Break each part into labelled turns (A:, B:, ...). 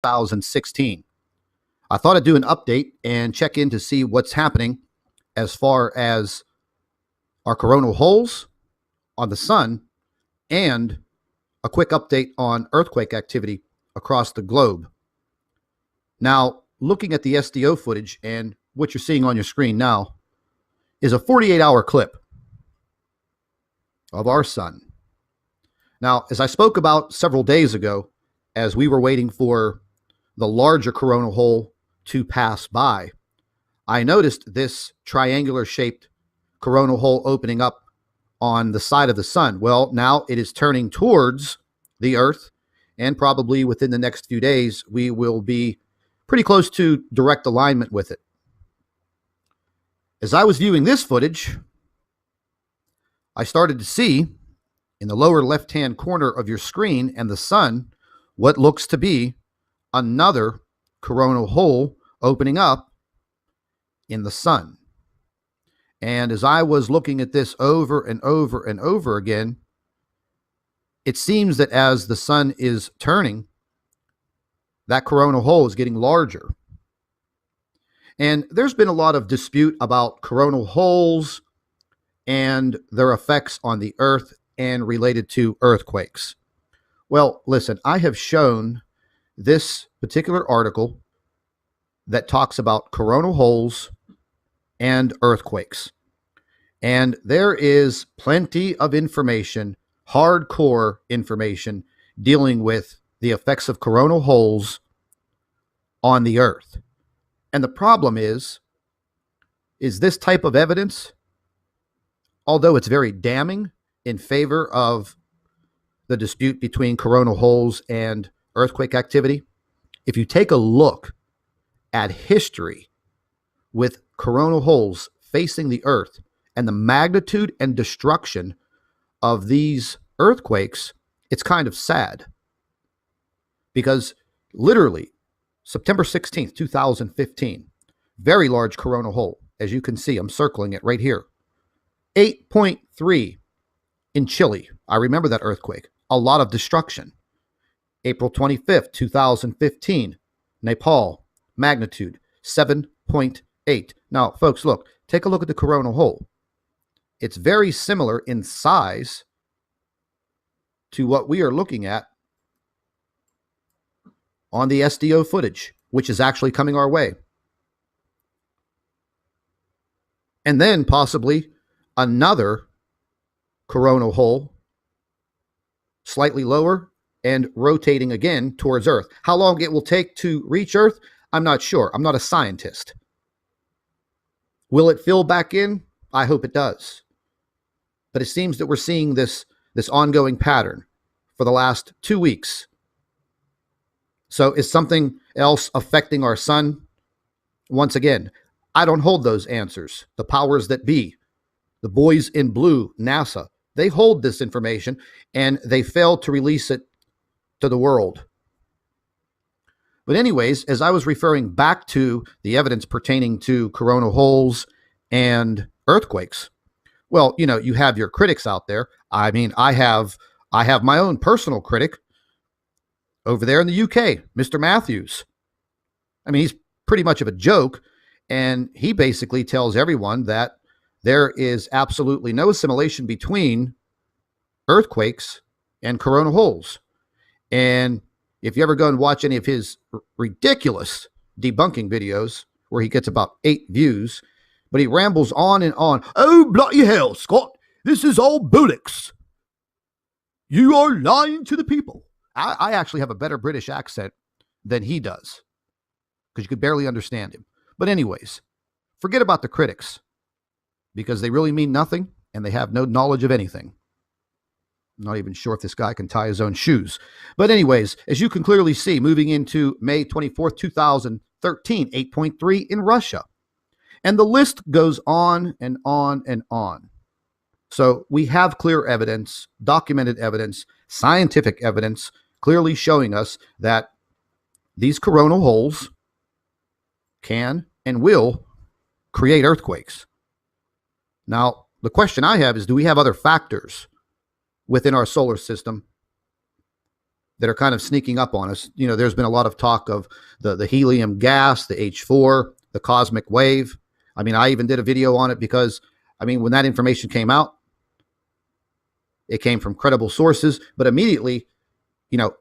A: 2016. I thought I'd do an update and check in to see what's happening as far as our coronal holes on the sun and a quick update on earthquake activity across the globe. Now, looking at the SDO footage, and what you're seeing on your screen now is a 48-hour clip of our sun. Now, as I spoke about several days ago, as we were waiting for the larger coronal hole to pass by, I noticed this triangular shaped coronal hole opening up on the side of the sun. Well, now it is turning towards the Earth, and probably within the next few days, we will be pretty close to direct alignment with it. As I was viewing this footage, I started to see in the lower left-hand corner of your screen and the sun what looks to be another coronal hole opening up in the sun. And as I was looking at this over and over and over again, it seems that as the sun is turning, that coronal hole is getting larger. And there's been a lot of dispute about coronal holes and their effects on the Earth and related to earthquakes. Well, listen, I have shown this particular article that talks about coronal holes and earthquakes. And there is plenty of information, hardcore information, dealing with the effects of coronal holes on the Earth. And the problem is this type of evidence, although it's very damning in favor of the dispute between coronal holes and earthquake activity, if you take a look at history with coronal holes facing the Earth and the magnitude and destruction of these earthquakes, it's kind of sad. Because literally, September 16th, 2015, very large coronal hole. As you can see, I'm circling it right here. 8.3 in Chile. I remember that earthquake. A lot of destruction. April 25th, 2015, Nepal, magnitude 7.8. Now, folks, look, take a look at the coronal hole. It's very similar in size to what we are looking at on the SDO footage, which is actually coming our way. And then possibly another coronal hole, slightly lower and rotating again towards Earth. How long it will take to reach Earth, I'm not sure. I'm not a scientist. Will it fill back in? I hope it does. But it seems that we're seeing this ongoing pattern for the last 2 weeks. So is something else affecting our sun? Once again, I don't hold those answers. The powers that be, the boys in blue, NASA, they hold this information and they fail to release it to the world. But anyways, as I was referring back to the evidence pertaining to coronal holes and earthquakes, well, you know, you have your critics out there. I mean, I have my own personal critic over there in the UK, Mr. Matthews. I mean, he's pretty much of a joke, and he basically tells everyone that there is absolutely no assimilation between earthquakes and coronal holes. And if you ever go and watch any of his ridiculous debunking videos, where he gets about 8 views, but he rambles on and on. Oh, bloody hell, Scott, this is all bullocks. You are lying to the people. I actually have a better British accent than he does, because you could barely understand him. But anyways, forget about the critics, because they really mean nothing and they have no knowledge of anything. I'm not even sure if this guy can tie his own shoes. But anyways, as you can clearly see, moving into May 24th, 2013, 8.3 in Russia. And the list goes on and on and on. So we have clear evidence, documented evidence, scientific evidence, clearly showing us that these coronal holes can and will create earthquakes. Now, the question I have is, do we have other factors within our solar system that are kind of sneaking up on us. There's been a lot of talk of the helium gas, the H4, the cosmic wave. I even did a video on it because, when that information came out, it came from credible sources, but immediately,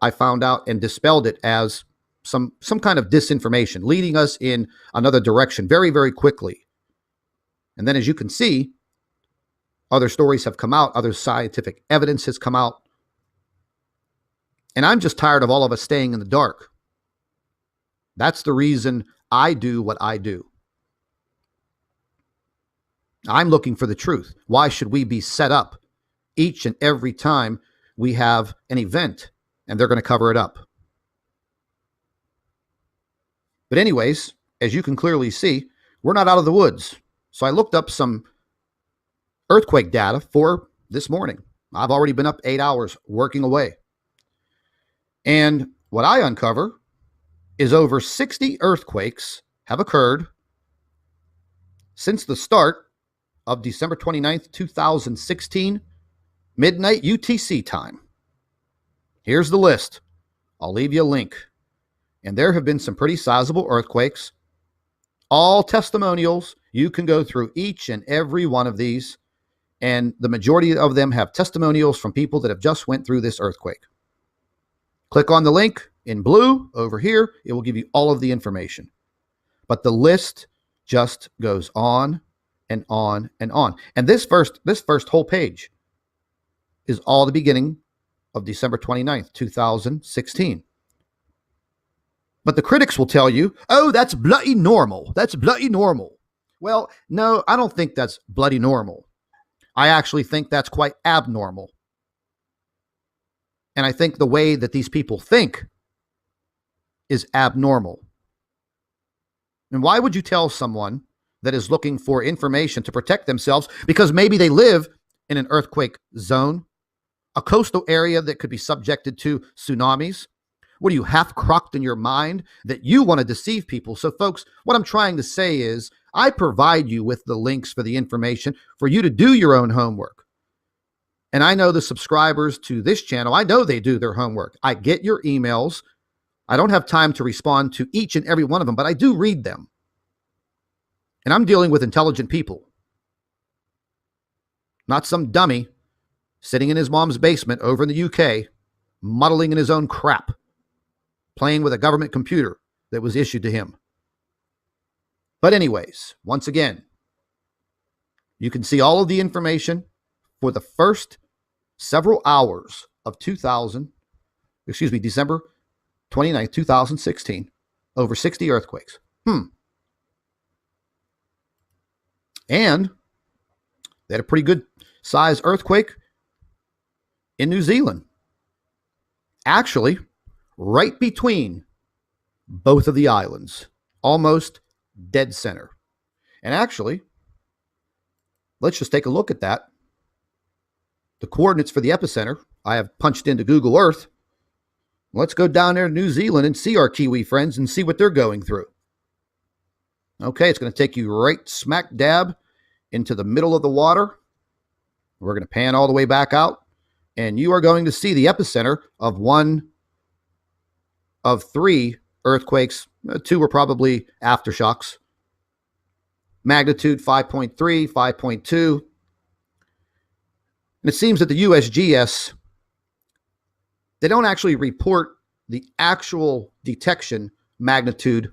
A: I found out and dispelled it as some kind of disinformation leading us in another direction very, very quickly. And then, as you can see, other stories have come out, other scientific evidence has come out. And I'm just tired of all of us staying in the dark. That's the reason I do what I do. I'm looking for the truth. Why should we be set up each and every time we have an event and they're going to cover it up? But anyways, as you can clearly see, we're not out of the woods. So I looked up some earthquake data for this morning. I've already been up 8 hours working away. And what I uncover is over 60 earthquakes have occurred since the start of December 29th, 2016, midnight UTC time. Here's the list. I'll leave you a link. And there have been some pretty sizable earthquakes. All testimonials. You can go through each and every one of these. And the majority of them have testimonials from people that have just went through this earthquake. Click on the link in blue over here. It will give you all of the information. But the list just goes on and on and on. And this first whole page is all the beginning of December 29th, 2016. But the critics will tell you, oh, that's bloody normal. That's bloody normal. Well, no, I don't think that's bloody normal. I actually think that's quite abnormal. And I think the way that these people think is abnormal. And why would you tell someone that is looking for information to protect themselves because maybe they live in an earthquake zone, a coastal area that could be subjected to tsunamis? What are you, half crocked in your mind that you want to deceive people? So folks, what I'm trying to say is I provide you with the links for the information for you to do your own homework. And I know the subscribers to this channel, I know they do their homework. I get your emails. I don't have time to respond to each and every one of them, but I do read them. And I'm dealing with intelligent people. Not some dummy sitting in his mom's basement over in the UK, muddling in his own crap, playing with a government computer that was issued to him. But anyways, once again, you can see all of the information for the first several hours of December 29th, 2016, over 60 earthquakes. And they had a pretty good size earthquake in New Zealand. Actually, right between both of the islands, almost dead center. And actually, let's just take a look at that. The coordinates for the epicenter, I have punched into Google Earth. Let's go down there to New Zealand and see our Kiwi friends and see what they're going through. Okay, it's going to take you right smack dab into the middle of the water. We're going to pan all the way back out, and you are going to see the epicenter of one of three earthquakes. Two were probably aftershocks. Magnitude 5.3, 5.2. And it seems that the USGS, they don't actually report the actual detection magnitude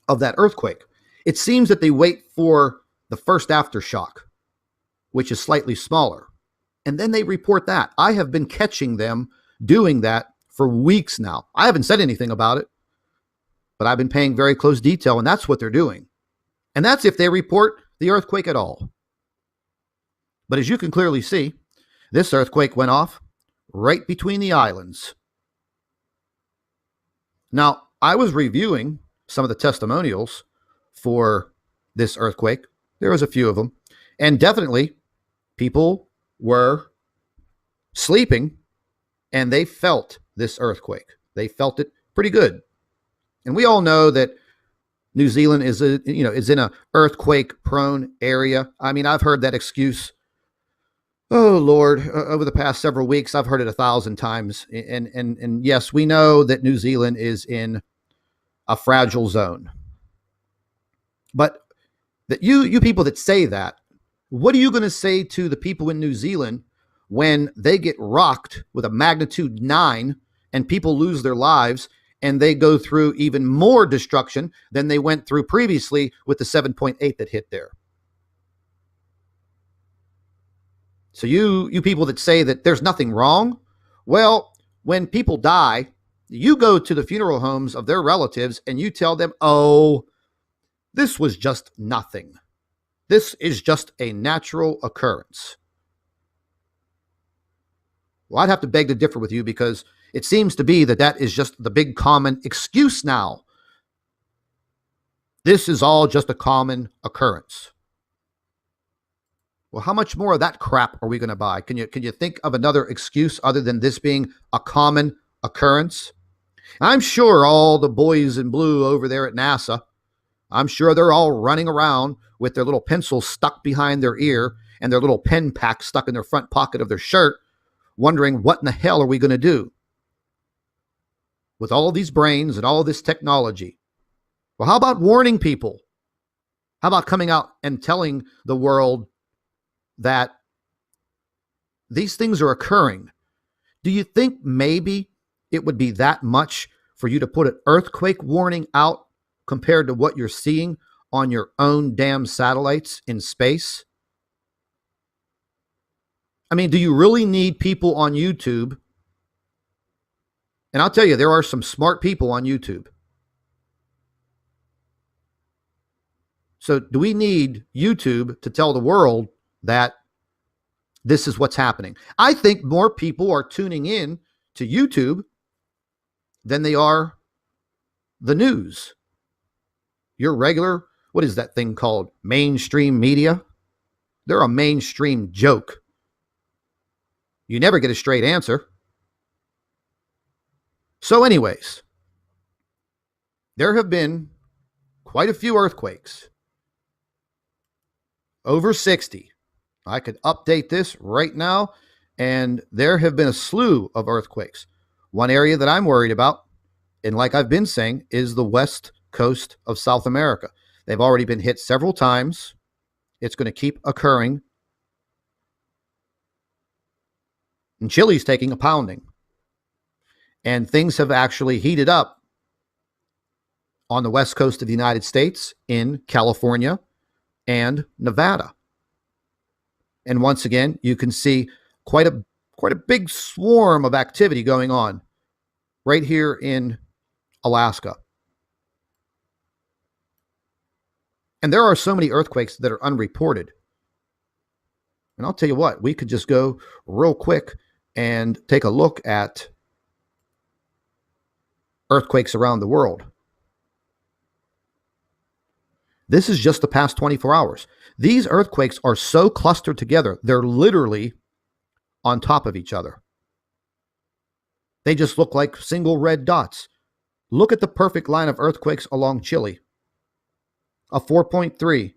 A: of that earthquake. It seems that they wait for the first aftershock, which is slightly smaller, and then they report that. I have been catching them doing that for weeks now. I haven't said anything about it, but I've been paying very close detail, and that's what they're doing. And that's if they report the earthquake at all. But as you can clearly see, this earthquake went off right between the islands. Now, I was reviewing some of the testimonials for this earthquake. There was a few of them. And definitely, people were sleeping and they felt this earthquake. They felt it pretty good. And we all know that New Zealand is in a earthquake prone area. I mean, I've heard that excuse Oh Lord, over the past several weeks, I've heard it 1,000 times. And yes, we know that New Zealand is in a fragile zone. But that you people that say that, what are you going to say to the people in New Zealand when they get rocked with a magnitude 9 and people lose their lives and they go through even more destruction than they went through previously with the 7.8 that hit there? So you people that say that there's nothing wrong, well, when people die, you go to the funeral homes of their relatives and you tell them, "Oh, this was just nothing. This is just a natural occurrence." Well, I'd have to beg to differ with you, because it seems to be that that is just the big common excuse now. This is all just a common occurrence. Well, how much more of that crap are we going to buy? Can you think of another excuse other than this being a common occurrence? I'm sure all the boys in blue over there at NASA, I'm sure they're all running around with their little pencils stuck behind their ear and their little pen pack stuck in their front pocket of their shirt, wondering what in the hell are we going to do with all of these brains and all of this technology. Well, how about warning people? How about coming out and telling the world that these things are occurring? Do you think maybe it would be that much for you to put an earthquake warning out compared to what you're seeing on your own damn satellites in space? I mean, do you really need people on YouTube? And I'll tell you, there are some smart people on YouTube. So do we need YouTube to tell the world that this is what's happening? I think more people are tuning in to YouTube than they are the news. Your regular, what is that thing called? Mainstream media. They're a mainstream joke. You never get a straight answer. So anyways, there have been quite a few earthquakes. Over 60. I could update this right now, and there have been a slew of earthquakes. One area that I'm worried about, and like I've been saying, is the west coast of South America. They've already been hit several times. It's going to keep occurring. And Chile's taking a pounding. And things have actually heated up on the west coast of the United States, in California and Nevada. And once again, you can see quite a big swarm of activity going on right here in Alaska. And there are so many earthquakes that are unreported. And I'll tell you what, we could just go real quick and take a look at earthquakes around the world. This is just the past 24 hours. These earthquakes are so clustered together, they're literally on top of each other. They just look like single red dots. Look at the perfect line of earthquakes along Chile. A 4.3,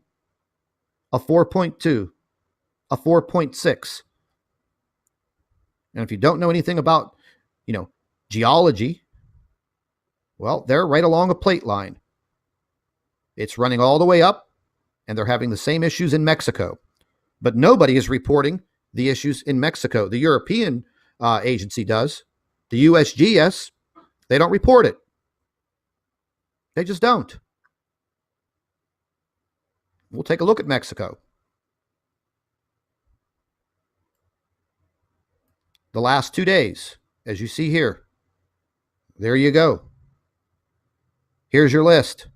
A: a 4.2, a 4.6. And if you don't know anything about, geology, well, they're right along a plate line. It's running all the way up, and they're having the same issues in Mexico. But nobody is reporting the issues in Mexico. The European agency does. The USGS, they don't report it. They just don't. We'll take a look at Mexico. The last 2 days, as you see here. There you go. Here's your list.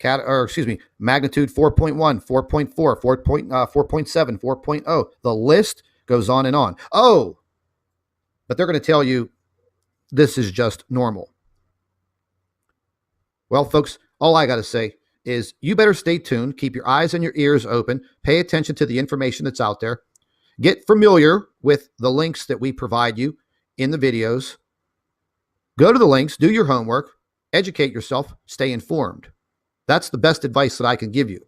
A: Magnitude 4.1, 4.4, 4.7, 4.0. The list goes on and on. Oh, but they're going to tell you this is just normal. Well, folks, all I got to say is you better stay tuned. Keep your eyes and your ears open. Pay attention to the information that's out there. Get familiar with the links that we provide you in the videos. Go to the links, do your homework, educate yourself, stay informed. That's the best advice that I can give you.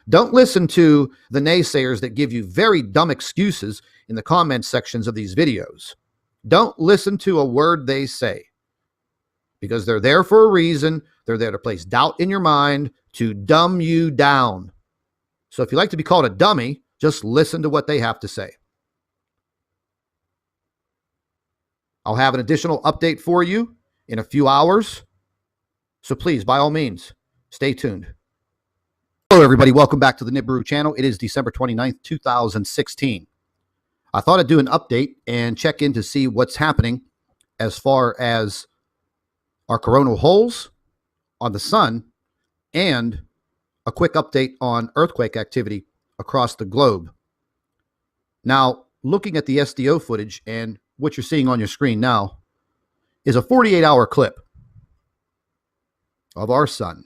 A: Don't listen to the naysayers that give you very dumb excuses in the comment sections of these videos. Don't listen to a word they say, because they're there for a reason. They're there to place doubt in your mind, to dumb you down. So if you like to be called a dummy, just listen to what they have to say. I'll have an additional update for you in a few hours. So please, by all means, stay tuned. Hello, everybody. Welcome back to the Nibiru channel. It is December 29th, 2016. I thought I'd do an update and check in to see what's happening as far as our coronal holes on the sun and a quick update on earthquake activity across the globe. Now, looking at the SDO footage, and what you're seeing on your screen now is a 48-hour clip of our sun.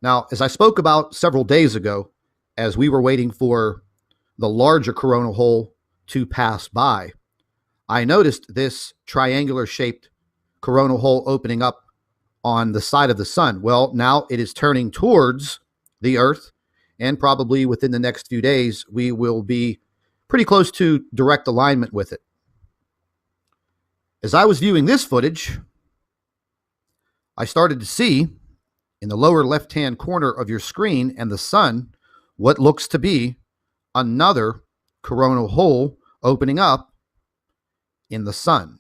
A: Now, as I spoke about several days ago, as we were waiting for the larger coronal hole to pass by, I noticed this triangular-shaped coronal hole opening up on the side of the sun. Well, now it is turning towards the Earth, and probably within the next few days, we will be pretty close to direct alignment with it. As I was viewing this footage, I started to see in the lower left-hand corner of your screen and the sun what looks to be another coronal hole opening up in the sun.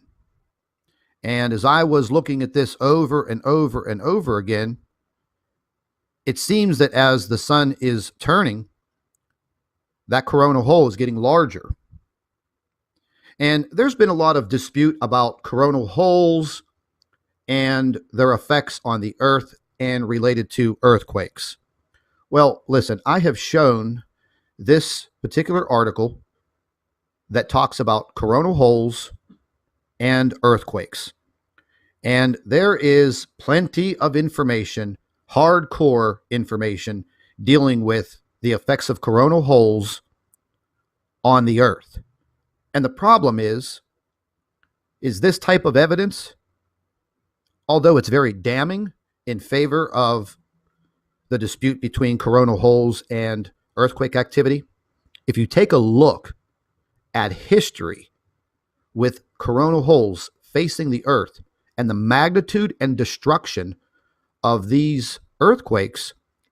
A: And as I was looking at this over and over and over again, it seems that as the sun is turning, that coronal hole is getting larger. And there's been a lot of dispute about coronal holes and their effects on the Earth and related to earthquakes. Well, listen, I have shown this particular article that talks about coronal holes and earthquakes. And there is plenty of information, hardcore information, dealing with the effects of coronal holes on the Earth. And the problem is this type of evidence, although it's very damning in favor of the dispute between coronal holes and earthquake activity, if you take a look at history with coronal holes facing the Earth and the magnitude and destruction of these earthquakes